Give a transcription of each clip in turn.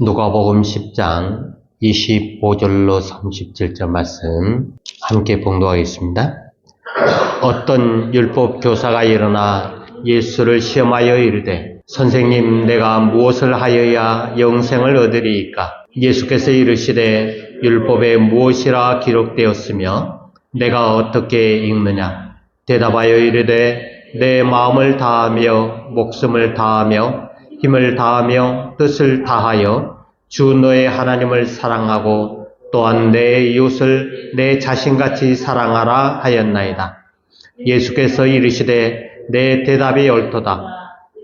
누가복음 10장 25절로 37절 말씀 함께 봉독하겠습니다. 어떤 율법 교사가 일어나 예수를 시험하여 이르되 선생님, 내가 무엇을 하여야 영생을 얻으리이까? 예수께서 이르시되 율법에 무엇이라 기록되었으며 내가 어떻게 읽느냐? 대답하여 이르되 내 마음을 다하며 목숨을 다하며 힘을 다하며 뜻을 다하여 주 너의 하나님을 사랑하고 또한 내 이웃을 내 자신같이 사랑하라 하였나이다. 예수께서 이르시되 내 대답이 옳도다.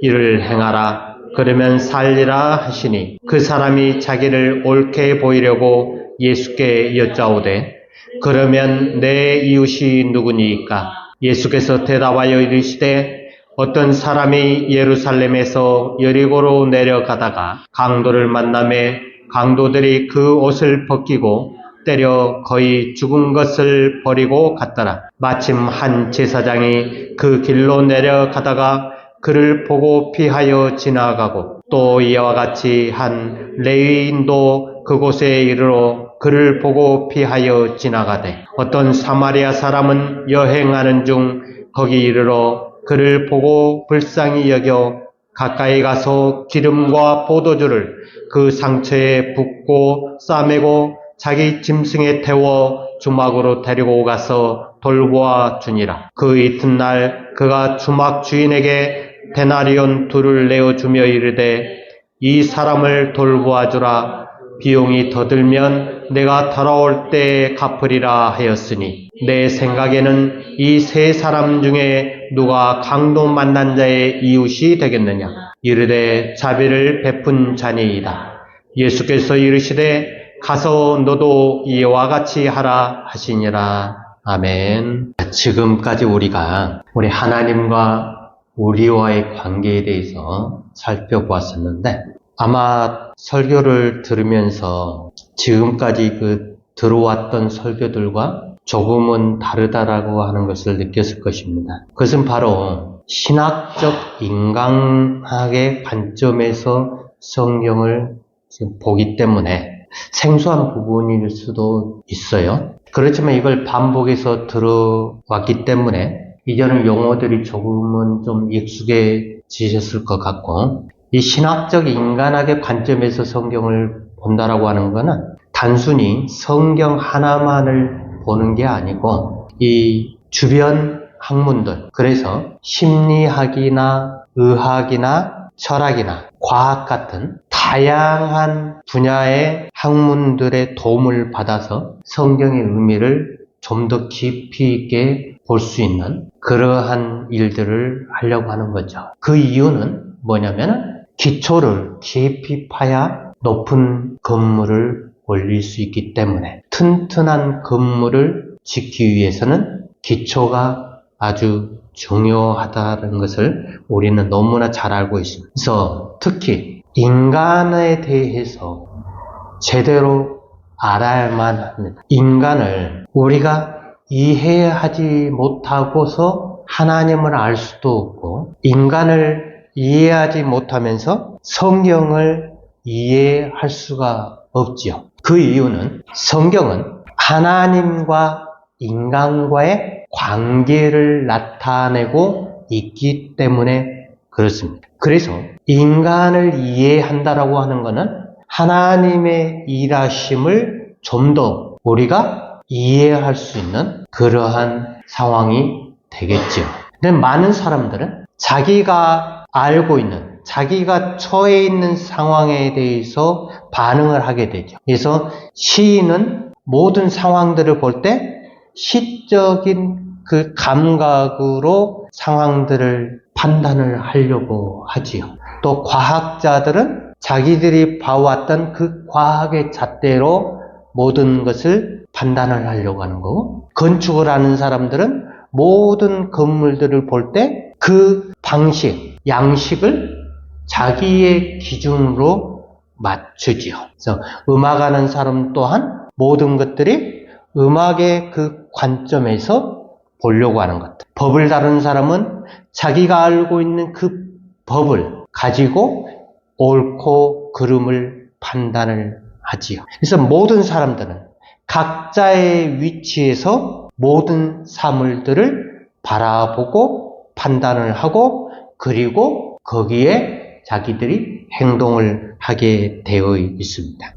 이를 행하라. 그러면 살리라 하시니 그 사람이 자기를 옳게 보이려고 예수께 여짜오되 그러면 내 이웃이 누구니이까? 예수께서 대답하여 이르시되 어떤 사람이 예루살렘에서 여리고로 내려가다가 강도를 만나매 강도들이 그 옷을 벗기고 때려 거의 죽은 것을 버리고 갔더라. 마침 한 제사장이 그 길로 내려가다가 그를 보고 피하여 지나가고 또 이와 같이 한 레위인도 그곳에 이르러 그를 보고 피하여 지나가되 어떤 사마리아 사람은 여행하는 중 거기 이르러 그를 보고 불쌍히 여겨 가까이 가서 기름과 포도주를 그 상처에 붓고 싸매고 자기 짐승에 태워 주막으로 데리고 가서 돌보아 주니라. 그 이튿날 그가 주막 주인에게 데나리온 2를 내어주며 이르되 이 사람을 돌보아 주라. 비용이 더 들면 내가 돌아올 때에 갚으리라 하였으니 내 생각에는 이 3사람 중에 누가 강도 만난 자의 이웃이 되겠느냐? 이르되 자비를 베푼 자니이다. 예수께서 이르시되 가서 너도 이와 같이 하라 하시니라. 아멘. 지금까지 우리가 우리 하나님과 우리와의 관계에 대해서 살펴보았었는데 아마 설교를 들으면서 지금까지 들어왔던 설교들과 조금은 다르다라고 하는 것을 느꼈을 것입니다. 그것은 바로 신학적 인간학의 관점에서 성경을 보기 때문에 생소한 부분일 수도 있어요. 그렇지만 이걸 반복해서 들어왔기 때문에 이제는 용어들이 조금은 좀 익숙해지셨을 것 같고 이 신학적 인간학의 관점에서 성경을 본다라고 하는 것은 단순히 성경 하나만을 보는 게 아니고 이 주변 학문들, 그래서 심리학이나 의학이나 철학이나 과학 같은 다양한 분야의 학문들의 도움을 받아서 성경의 의미를 좀 더 깊이 있게 볼 수 있는 그러한 일들을 하려고 하는 거죠. 그 이유는 뭐냐면 기초를 깊이 파야 높은 건물을 올릴 수 있기 때문에 튼튼한 건물을 짓기 위해서는 기초가 아주 중요하다는 것을 우리는 너무나 잘 알고 있습니다. 그래서 특히 인간에 대해서 제대로 알아야만 합니다. 인간을 우리가 이해하지 못하고서 하나님을 알 수도 없고 인간을 이해하지 못하면서 성경을 이해할 수가 없지요. 그 이유는 성경은 하나님과 인간과의 관계를 나타내고 있기 때문에 그렇습니다. 그래서 인간을 이해한다라고 하는 것은 하나님의 일하심을 좀 더 우리가 이해할 수 있는 그러한 상황이 되겠죠. 근데 많은 사람들은 자기가 알고 있는, 자기가 처해 있는 상황에 대해서 반응을 하게 되죠. 그래서 시인은 모든 상황들을 볼 때 시적인 그 감각으로 상황들을 판단을 하려고 하지요. 또 과학자들은 자기들이 봐왔던 그 과학의 잣대로 모든 것을 판단을 하려고 하는 거고, 건축을 하는 사람들은 모든 건물들을 볼 때 그 방식, 양식을 자기의 기준으로 맞추지요. 그래서 음악하는 사람 또한 모든 것들이 음악의 그 관점에서 보려고 하는 것. 법을 다루는 사람은 자기가 알고 있는 그 법을 가지고 옳고 그름을 판단을 하지요. 그래서 모든 사람들은 각자의 위치에서 모든 사물들을 바라보고 판단을 하고 그리고 거기에 자기들이 행동을 하게 되어 있습니다.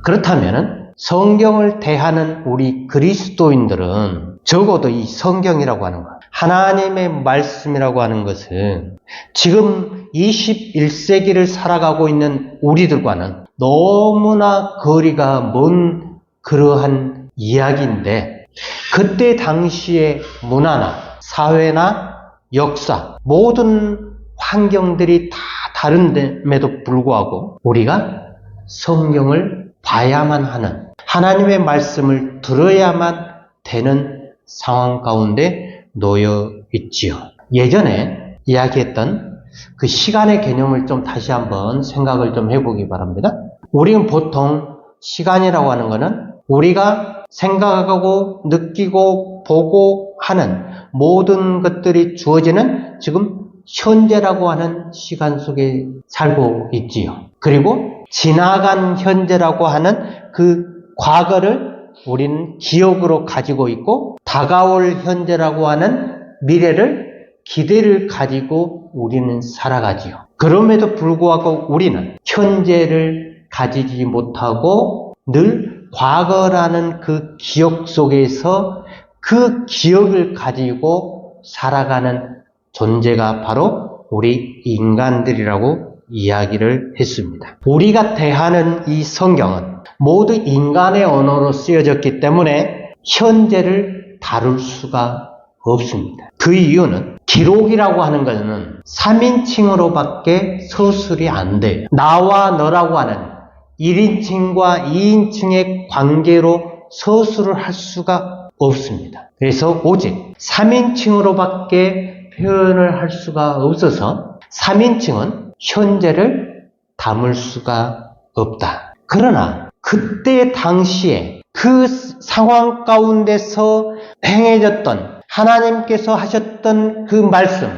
그렇다면 성경을 대하는 우리 그리스도인들은 적어도 이 성경이라고 하는 것, 하나님의 말씀이라고 하는 것은 지금 21세기를 살아가고 있는 우리들과는 너무나 거리가 먼 그러한 이야기인데 그때 당시의 문화나 사회나 역사 모든 환경들이 다 다른데도 불구하고 우리가 성경을 봐야만 하는 하나님의 말씀을 들어야만 되는 상황 가운데 놓여 있지요. 예전에 이야기했던 그 시간의 개념을 좀 다시 한번 생각을 좀 해보기 바랍니다. 우리는 보통 시간이라고 하는 것은 우리가 생각하고 느끼고 보고 하는 모든 것들이 주어지는 지금 현재라고 하는 시간 속에 살고 있지요. 그리고 지나간 현재라고 하는 그 과거를 우리는 기억으로 가지고 있고 다가올 현재라고 하는 미래를 기대를 가지고 우리는 살아가지요. 그럼에도 불구하고 우리는 현재를 가지지 못하고 늘 과거라는 그 기억 속에서 그 기억을 가지고 살아가는 존재가 바로 우리 인간들이라고 이야기를 했습니다. 우리가 대하는 이 성경은 모두 인간의 언어로 쓰여졌기 때문에 현재를 다룰 수가 없습니다. 그 이유는 기록이라고 하는 것은 3인칭으로밖에 서술이 안 돼요. 나와 너라고 하는 1인칭과 2인칭의 관계로 서술을 할 수가 없습니다. 그래서 오직 3인칭으로밖에 표현을 할 수가 없어서 3인칭은 현재를 담을 수가 없다. 그러나 그때 당시에 그 상황 가운데서 행해졌던 하나님께서 하셨던 그 말씀,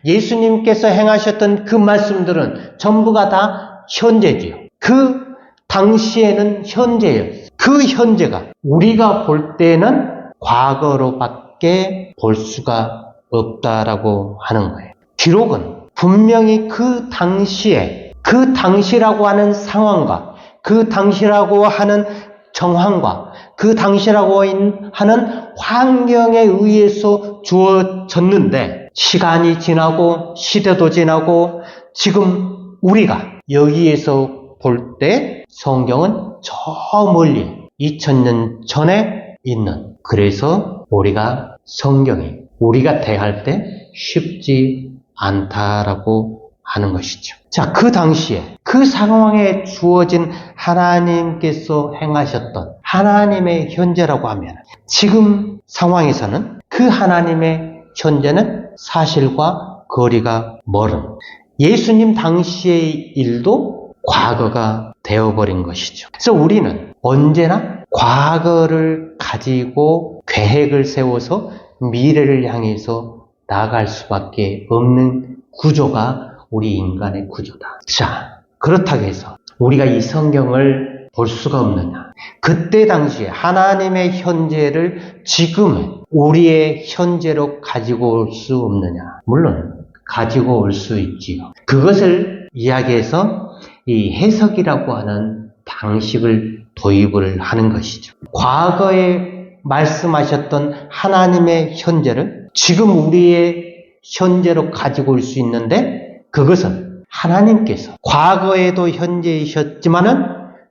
예수님께서 행하셨던 그 말씀들은 전부가 다 현재지요. 그 당시에는 현재였어요. 그 현재가 우리가 볼 때는 과거로밖에 볼 수가 없다라고 하는 거예요. 기록은 분명히 그 당시에 그 당시라고 하는 상황과 그 당시라고 하는 정황과 그 당시라고 하는 환경에 의해서 주어졌는데 시간이 지나고 시대도 지나고 지금 우리가 여기에서 볼 때 성경은 저 멀리 2000년 전에 있는 그래서 우리가 성경이 우리가 대할 때 쉽지 않다라고 하는 것이죠. 자, 그 당시에 그 상황에 주어진 하나님께서 행하셨던 하나님의 현재라고 하면 지금 상황에서는 그 하나님의 현재는 사실과 거리가 멀은 예수님 당시의 일도 과거가 되어버린 것이죠. 그래서 우리는 언제나 과거를 가지고 계획을 세워서 미래를 향해서 나아갈 수밖에 없는 구조가 우리 인간의 구조다. 자, 그렇다고 해서 우리가 이 성경을 볼 수가 없느냐? 그때 당시에 하나님의 현재를 지금은 우리의 현재로 가지고 올 수 없느냐? 물론 가지고 올 수 있지요. 그것을 이야기해서 이 해석이라고 하는 방식을 도입을 하는 것이죠. 과거에 말씀하셨던 하나님의 현재를 지금 우리의 현재로 가지고 올 수 있는데 그것은 하나님께서 과거에도 현재이셨지만은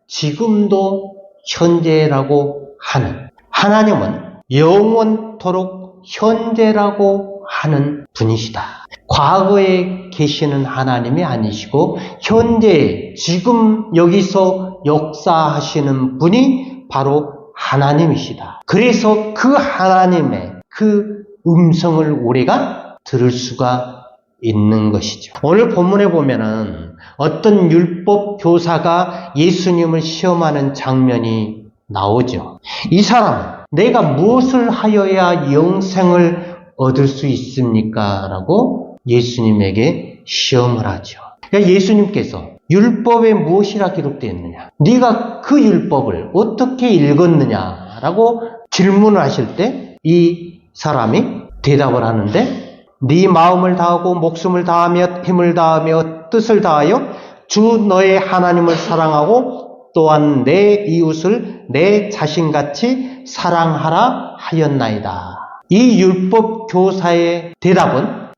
지금도 현재라고 하는 하나님은 영원토록 현재라고 하는 분이시다. 과거에 계시는 하나님이 아니시고 현재 지금 여기서 역사하시는 분이 바로 하나님이시다. 그래서 그 하나님의 그 음성을 우리가 들을 수가 있는 것이죠. 오늘 본문에 보면은 어떤 율법 교사가 예수님을 시험하는 장면이 나오죠. 이 사람은 내가 무엇을 하여야 영생을 얻을 수 있습니까? 라고 예수님에게 시험을 하죠. 그러니까 예수님께서 율법에 무엇이라 기록되어 있느냐? 네가 그 율법을 어떻게 읽었느냐라고 질문을 하실 때 이 사람이 대답을 하는데 네 마음을 다하고 목숨을 다하며 힘을 다하며 뜻을 다하여 주 너의 하나님을 사랑하고 또한 내 이웃을 내 자신같이 사랑하라 하였나이다. 이 율법 교사의 대답은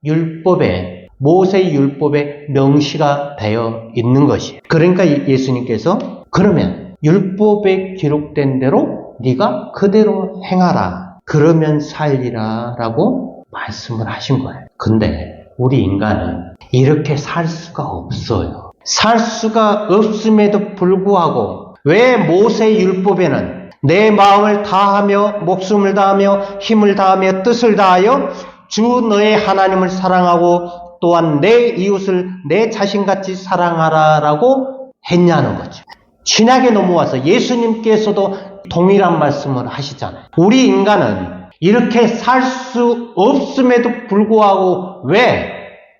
모세의 율법에 명시가 되어 있는 것이에요. 그러니까 예수님께서 그러면 율법에 기록된 대로 네가 그대로 행하라. 그러면 살리라 라고 말씀을 하신 거예요. 근데 우리 인간은 이렇게 살 수가 없어요. 살 수가 없음에도 불구하고 왜 모세의 율법에는 내 마음을 다하며 목숨을 다하며 힘을 다하며 뜻을 다하여 주 너의 하나님을 사랑하고 또한 내 이웃을 내 자신같이 사랑하라 라고 했냐는 거죠. 신약에 넘어와서 예수님께서도 동일한 말씀을 하시잖아요. 우리 인간은 이렇게 살 수 없음에도 불구하고 왜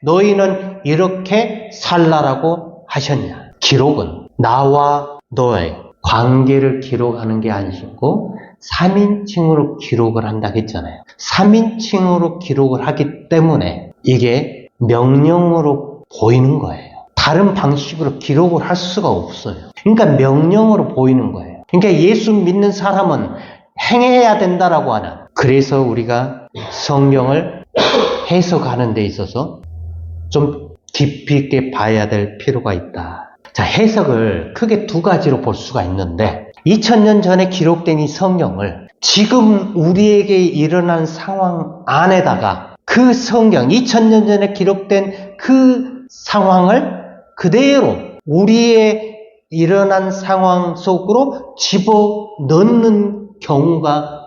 너희는 이렇게 살라라고 하셨냐? 기록은 나와 너의 관계를 기록하는 게 아니고 3인칭으로 기록을 한다고 했잖아요. 3인칭으로 기록을 하기 때문에 이게 명령으로 보이는 거예요. 다른 방식으로 기록을 할 수가 없어요. 그러니까 명령으로 보이는 거예요. 그러니까 예수 믿는 사람은 행해야 된다라고 하는. 그래서 우리가 성경을 해석하는 데 있어서 좀 깊이 있게 봐야 될 필요가 있다. 자, 해석을 크게 두 가지로 볼 수가 있는데 2000년 전에 기록된 이 성경을 지금 우리에게 일어난 상황 안에다가 그 성경 2000년 전에 기록된 그 상황을 그대로 우리의 일어난 상황 속으로 집어넣는 경우가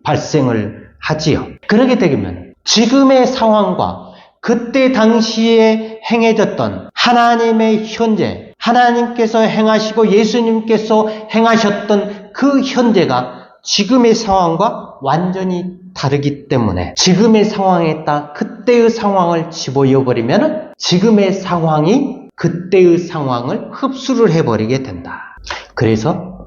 발생을 하지요. 그렇게 되면 지금의 상황과 그때 당시에 행해졌던 하나님의 현재, 하나님께서 행하시고 예수님께서 행하셨던 그 현재가 지금의 상황과 완전히 다르기 때문에 지금의 상황에 딱 그때의 상황을 집어넣어버리면 지금의 상황이 그때의 상황을 흡수를 해버리게 된다. 그래서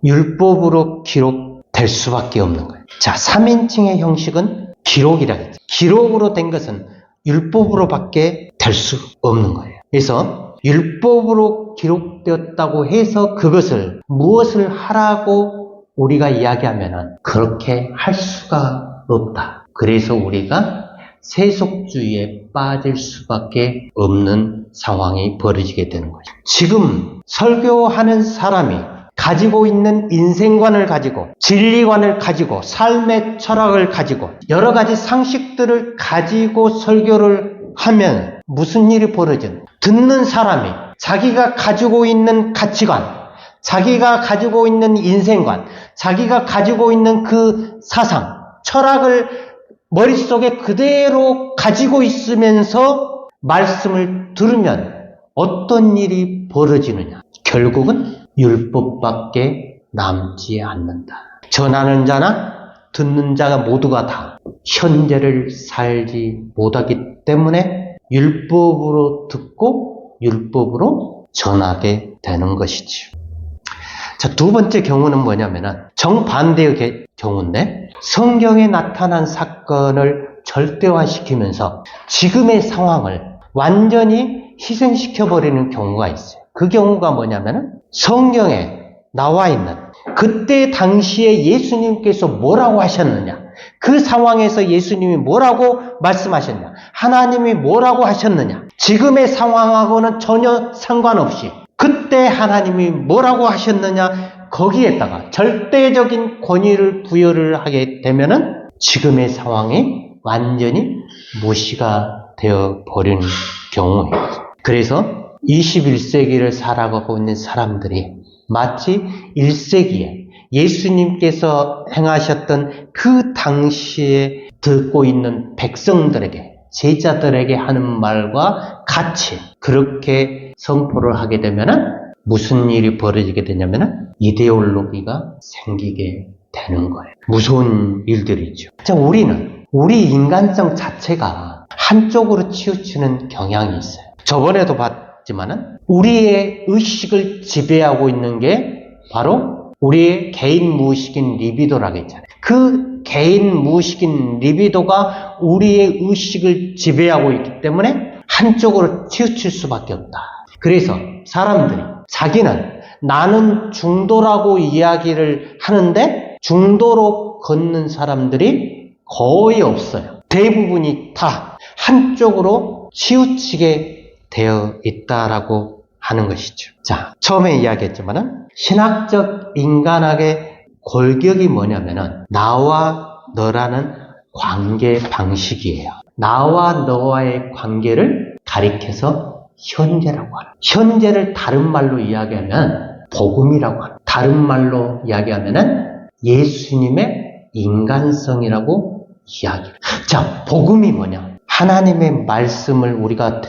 율법으로 기록될 수밖에 없는 거예요. 자, 3인칭의 형식은 기록이라 했죠. 기록으로 된 것은 율법으로밖에 될 수 없는 거예요. 그래서 율법으로 기록되었다고 해서 그것을 무엇을 하라고 우리가 이야기하면 그렇게 할 수가 없다. 그래서 우리가 세속주의에 빠질 수밖에 없는 상황이 벌어지게 되는 거죠. 지금 설교하는 사람이 가지고 있는 인생관을 가지고 진리관을 가지고 삶의 철학을 가지고 여러 가지 상식들을 가지고 설교를 하면 무슨 일이 벌어지는? 듣는 사람이 자기가 가지고 있는 가치관, 자기가 가지고 있는 인생관, 자기가 가지고 있는 그 사상, 철학을 머릿속에 그대로 가지고 있으면서 말씀을 들으면 어떤 일이 벌어지느냐? 결국은 율법밖에 남지 않는다. 전하는 자나 듣는 자가 모두가 다 현재를 살지 못하기 때문에 율법으로 듣고 율법으로 전하게 되는 것이지요. 자, 두 번째 경우는 뭐냐면은 정반대의 경우인데 성경에 나타난 사건을 절대화시키면서 지금의 상황을 완전히 희생시켜버리는 경우가 있어요. 그 경우가 뭐냐면은 성경에 나와 있는 그때 당시에 예수님께서 뭐라고 하셨느냐, 그 상황에서 예수님이 뭐라고 말씀하셨냐, 하나님이 뭐라고 하셨느냐, 지금의 상황하고는 전혀 상관없이 그때 하나님이 뭐라고 하셨느냐, 거기에다가 절대적인 권위를 부여를 하게 되면은 지금의 상황이 완전히 무시가 되어 버리는 경우예요. 그래서 21세기를 살아가고 있는 사람들이 마치 1세기에 예수님께서 행하셨던 그 당시에 듣고 있는 백성들에게, 제자들에게 하는 말과 같이 그렇게 선포를 하게 되면은 무슨 일이 벌어지게 되냐면은 이데올로기가 생기게 되는 거예요. 무서운 일들이죠. 자, 우리 인간성 자체가 한쪽으로 치우치는 경향이 있어요. 저번에도 이야기했지만은 우리의 의식을 지배하고 있는 게 바로 우리의 개인 무의식인 리비도라고 했잖아요. 그 개인 무의식인 리비도가 우리의 의식을 지배하고 있기 때문에 한쪽으로 치우칠 수밖에 없다. 그래서 사람들이 자기는 나는 중도라고 이야기를 하는데 중도로 걷는 사람들이 거의 없어요. 대부분이 다 한쪽으로 치우치게 되어 있다라고 하는 것이죠. 자, 처음에 이야기했지만은 신학적 인간학의 골격이 뭐냐면은 나와 너라는 관계 방식이에요. 나와 너와의 관계를 가리켜서 현재라고 하는. 현재를 다른 말로 이야기하면 복음이라고 하는. 다른 말로 이야기하면은 예수님의 인간성이라고 이야기해요. 자, 복음이 뭐냐? 하나님의 말씀을 우리가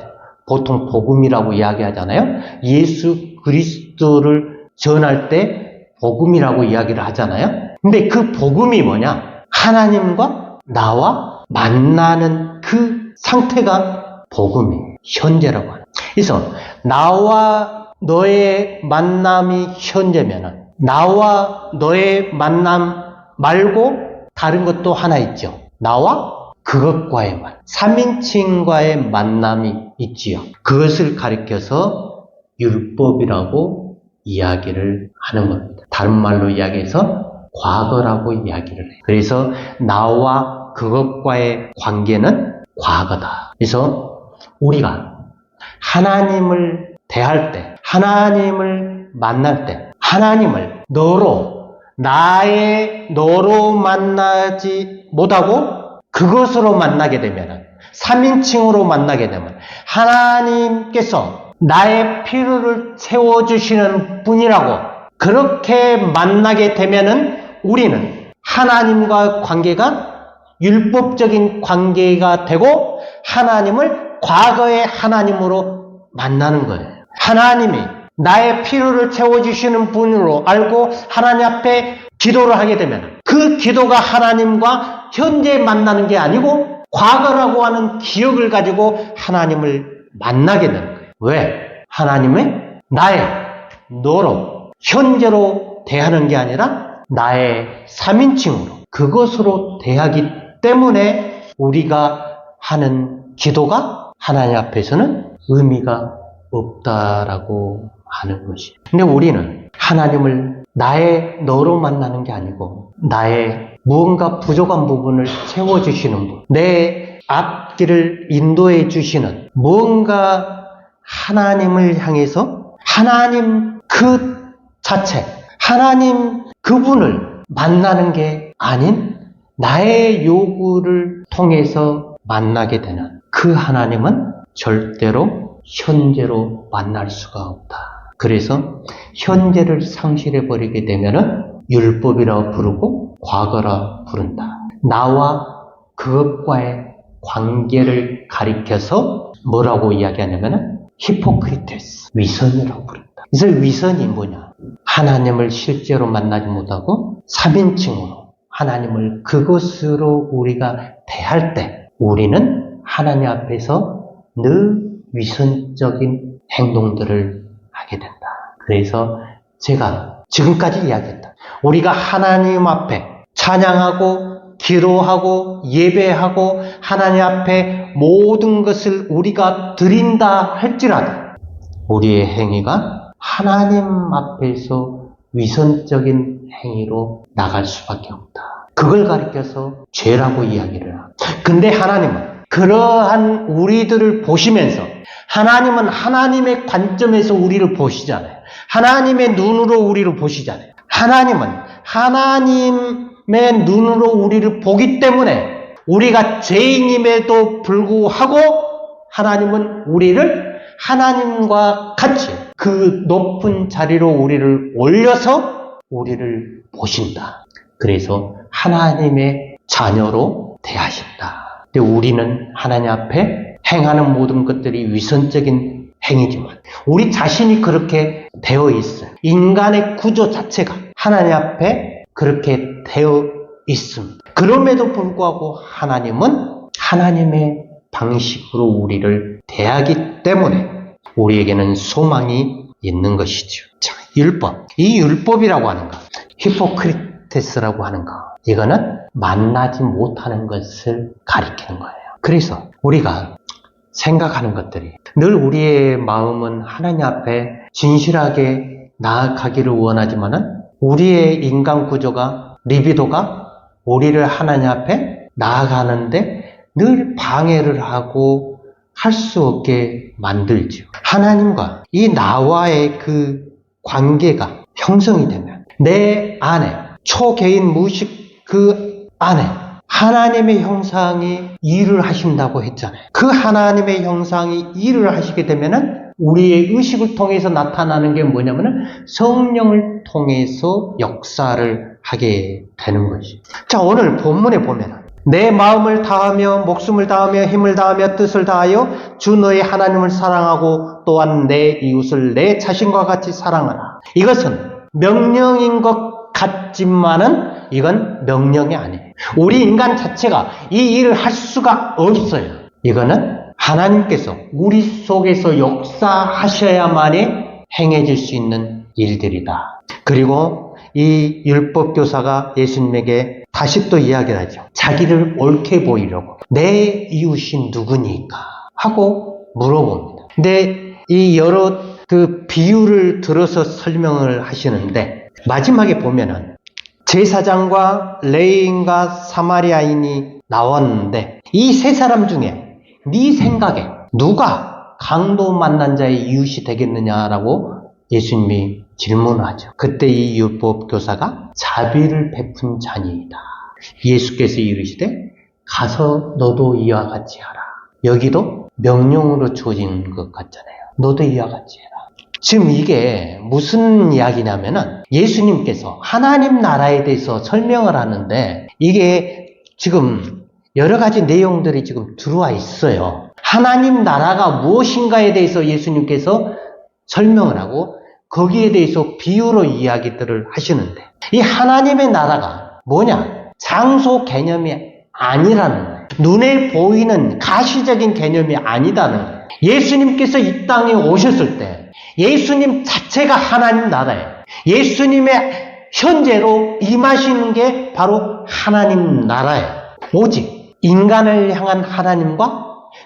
보통 복음이라고 이야기하잖아요. 예수 그리스도를 전할 때 복음이라고 이야기를 하잖아요. 근데 그 복음이 뭐냐? 하나님과 나와 만나는 그 상태가 복음이에요. 현재라고 하는. 그래서 나와 너의 만남이 현재면은 나와 너의 만남 말고 다른 것도 하나 있죠. 나와 그것과의 만, 3인칭과의 만남이 있지요. 그것을 가리켜서 율법이라고 이야기를 하는 겁니다. 다른 말로 이야기해서 과거라고 이야기를 해요. 그래서 나와 그것과의 관계는 과거다. 그래서 우리가 하나님을 대할 때, 하나님을 만날 때, 하나님을 너로 만나지 못하고 그것으로 만나게 되면, 3인칭으로 만나게 되면 하나님께서 나의 필요를 채워주시는 분이라고 그렇게 만나게 되면은 우리는 하나님과 관계가 율법적인 관계가 되고 하나님을 과거의 하나님으로 만나는 거예요. 하나님이 나의 필요를 채워주시는 분으로 알고 하나님 앞에 기도를 하게 되면 그 기도가 하나님과 현재 만나는 게 아니고 과거라고 하는 기억을 가지고 하나님을 만나게 되는 거예요. 왜? 하나님은 너로 현재로 대하는 게 아니라 나의 3인칭으로 그것으로 대하기 때문에 우리가 하는 기도가 하나님 앞에서는 의미가 없다라고 하는 것이에요. 근데 우리는 하나님을 너로 만나는 게 아니고 나의 무언가 부족한 부분을 채워주시는 분, 내 앞길을 인도해 주시는 무언가 하나님을 향해서 하나님 그 자체, 하나님 그분을 만나는 게 아닌 나의 요구를 통해서 만나게 되는 그 하나님은 절대로 현재로 만날 수가 없다. 그래서 현재를 상실해버리게 되면은 율법이라 부르고 과거라 부른다. 나와 그것과의 관계를 가리켜서 뭐라고 이야기하냐면은 히포크리테스, 위선이라고 부른다. 그래서 위선이 뭐냐? 하나님을 실제로 만나지 못하고 3인칭으로 하나님을 그것으로 우리가 대할 때 우리는 하나님 앞에서 늘 위선적인 행동들을 하게 된다. 그래서 제가 지금까지 이야기했다. 우리가 하나님 앞에 찬양하고 기도하고 예배하고 하나님 앞에 모든 것을 우리가 드린다 할지라도 우리의 행위가 하나님 앞에서 위선적인 행위로 나갈 수밖에 없다. 그걸 가리켜서 죄라고 이야기를 합니다. 근데 하나님은 그러한 우리들을 보시면서 하나님은 하나님의 관점에서 우리를 보시잖아요. 하나님의 눈으로 우리를 보시잖아요. 하나님은 하나님의 눈으로 우리를 보기 때문에 우리가 죄인임에도 불구하고 하나님은 우리를 하나님과 같이 그 높은 자리로 우리를 올려서 우리를 보신다. 그래서 하나님의 자녀로 대하신다. 근데 우리는 하나님 앞에 행하는 모든 것들이 위선적인 행위지만 우리 자신이 그렇게 되어 있어요. 인간의 구조 자체가 하나님 앞에 그렇게 되어 있습니다. 그럼에도 불구하고 하나님은 하나님의 방식으로 우리를 대하기 때문에 우리에게는 소망이 있는 것이죠. 자, 율법. 이 율법이라고 하는 것, 히포크리테스라고 하는 것, 이거는 만나지 못하는 것을 가리키는 거예요. 그래서 우리가 생각하는 것들이 늘 우리의 마음은 하나님 앞에 진실하게 나아가기를 원하지만은 우리의 인간 구조가, 리비도가 우리를 하나님 앞에 나아가는데 늘 방해를 하고 할 수 없게 만들죠. 하나님과 이 나와의 그 관계가 형성이 되면 내 안에 초개인 무의식 그 안에 하나님의 형상이 일을 하신다고 했잖아요. 그 하나님의 형상이 일을 하시게 되면은 우리의 의식을 통해서 나타나는 게 뭐냐면은 성령을 통해서 역사를 하게 되는 것이죠. 자, 오늘 본문에 보면은 내 마음을 다하며 목숨을 다하며 힘을 다하며 뜻을 다하여 주 너의 하나님을 사랑하고 또한 내 이웃을 내 자신과 같이 사랑하라. 이것은 명령인 것 같지만은 이건 명령이 아니에요. 우리 인간 자체가 이 일을 할 수가 없어요. 이거는 하나님께서 우리 속에서 역사하셔야만이 행해질 수 있는 일들이다. 그리고 이 율법교사가 예수님에게 다시 또 이야기를 하죠. 자기를 옳게 보이려고 내 이웃이 누구니까 하고 물어봅니다. 근데 이 여러 그 비유를 들어서 설명을 하시는데 마지막에 보면은 제사장과 레위인과 사마리아인이 나왔는데 이 세 사람 중에 네 생각에 누가 강도 만난 자의 이웃이 되겠느냐라고 예수님이 질문하죠. 그때 이 율법 교사가 자비를 베푼 자니이다. 예수께서 이르시되 가서 너도 이와 같이 하라. 여기도 명령으로 주어진 것 같잖아요. 너도 이와 같이 해라. 지금 이게 무슨 이야기냐면은 예수님께서 하나님 나라에 대해서 설명을 하는데 이게 지금 여러 가지 내용들이 지금 들어와 있어요. 하나님 나라가 무엇인가에 대해서 예수님께서 설명을 하고 거기에 대해서 비유로 이야기들을 하시는데 이 하나님의 나라가 뭐냐? 장소 개념이 아니라는 거예요. 눈에 보이는 가시적인 개념이 아니다는 거예요. 예수님께서 이 땅에 오셨을 때 예수님 자체가 하나님 나라예요. 예수님의 현재로 임하시는 게 바로 하나님 나라예요. 오직 인간을 향한 하나님과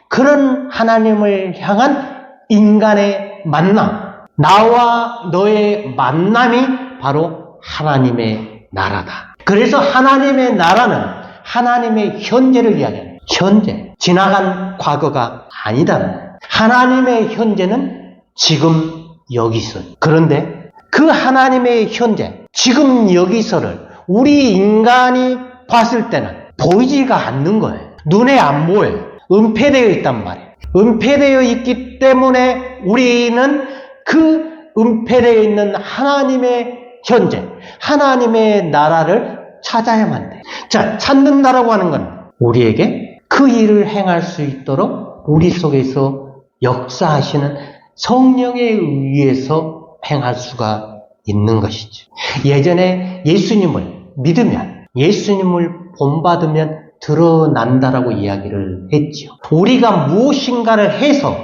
그런 하나님을 향한 인간의 만남, 나와 너의 만남이 바로 하나님의 나라다. 그래서 하나님의 나라는 하나님의 현재를 이야기해요. 현재, 지나간 과거가 아니다는 거예요. 하나님의 현재는 지금 여기서. 그런데 그 하나님의 현재, 지금 여기서를 우리 인간이 봤을 때는 보이지가 않는 거예요. 눈에 안 보여요. 은폐되어 있단 말이에요. 은폐되어 있기 때문에 우리는 그 은폐되어 있는 하나님의 현재, 하나님의 나라를 찾아야만 돼. 자, 찾는다라고 하는 건 우리에게 그 일을 행할 수 있도록 우리 속에서 역사하시는 성령에 의해서 행할 수가 있는 것이죠. 예전에 예수님을 믿으면, 예수님을 본받으면 드러난다라고 이야기를 했죠. 우리가 무엇인가를 해서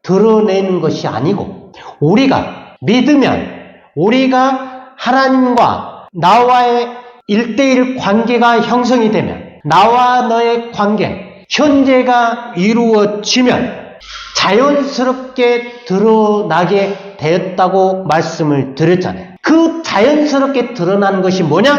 드러내는 것이 아니고 우리가 믿으면 우리가 하나님과 나와의 1:1 관계가 형성이 되면 나와 너의 관계, 현재가 이루어지면 자연스럽게 드러나게 되었다고 말씀을 드렸잖아요. 그 자연스럽게 드러나는 것이 뭐냐?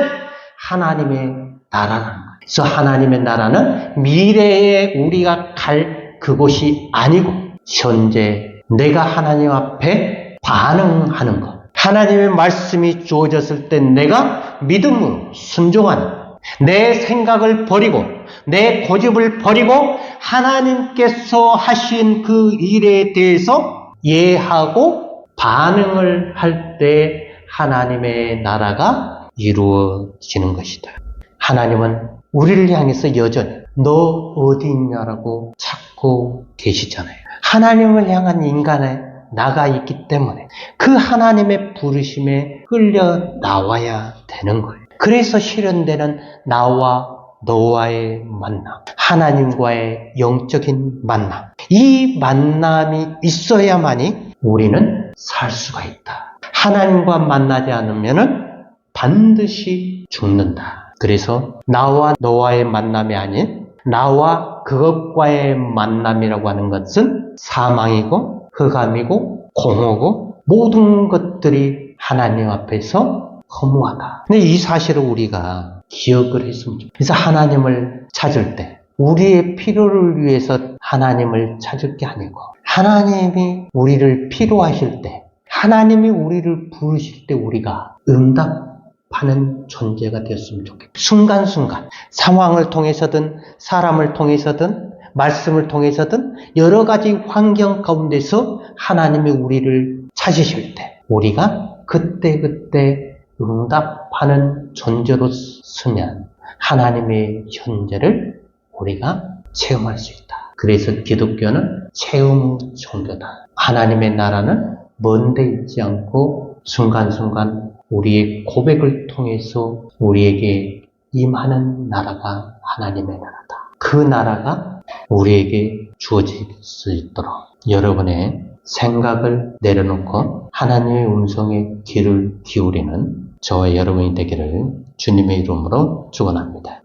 하나님의 나라라는 거예요. 그래서 하나님의 나라는 미래에 우리가 갈 그곳이 아니고 현재 내가 하나님 앞에 반응하는 것. 하나님의 말씀이 주어졌을 때 내가 믿음으로 순종하는 것. 내 생각을 버리고 내 고집을 버리고 하나님께서 하신 그 일에 대해서 예하고 반응을 할 때 하나님의 나라가 이루어지는 것이다. 하나님은 우리를 향해서 여전히 너 어디 있냐라고 찾고 계시잖아요. 하나님을 향한 인간의 나가 있기 때문에 그 하나님의 부르심에 끌려 나와야 되는 거예요. 그래서 실현되는 나와 너와의 만남, 하나님과의 영적인 만남, 이 만남이 있어야만이 우리는 살 수가 있다. 하나님과 만나지 않으면 반드시 죽는다. 그래서 나와 너와의 만남이 아닌 나와 그것과의 만남이라고 하는 것은 사망이고 흑암이고 공허고 모든 것들이 하나님 앞에서 허무하다. 근데 이 사실을 우리가 기억을 했으면 좋겠어요. 그래서 하나님을 찾을 때 우리의 필요를 위해서 하나님을 찾을 게 아니고 하나님이 우리를 필요하실 때 하나님이 우리를 부르실 때 우리가 응답하는 존재가 되었으면 좋겠어요. 순간순간 상황을 통해서든 사람을 통해서든 말씀을 통해서든 여러 가지 환경 가운데서 하나님이 우리를 찾으실 때 우리가 그때그때 응답하는 존재로 서면 하나님의 현재를 우리가 체험할 수 있다. 그래서 기독교는 체험 종교다. 하나님의 나라는 먼데 있지 않고 순간순간 우리의 고백을 통해서 우리에게 임하는 나라가 하나님의 나라다. 그 나라가 우리에게 주어질 수 있도록 여러분의 생각을 내려놓고 하나님의 음성에 귀를 기울이는 저와 여러분이 되기를 주님의 이름으로 축원합니다.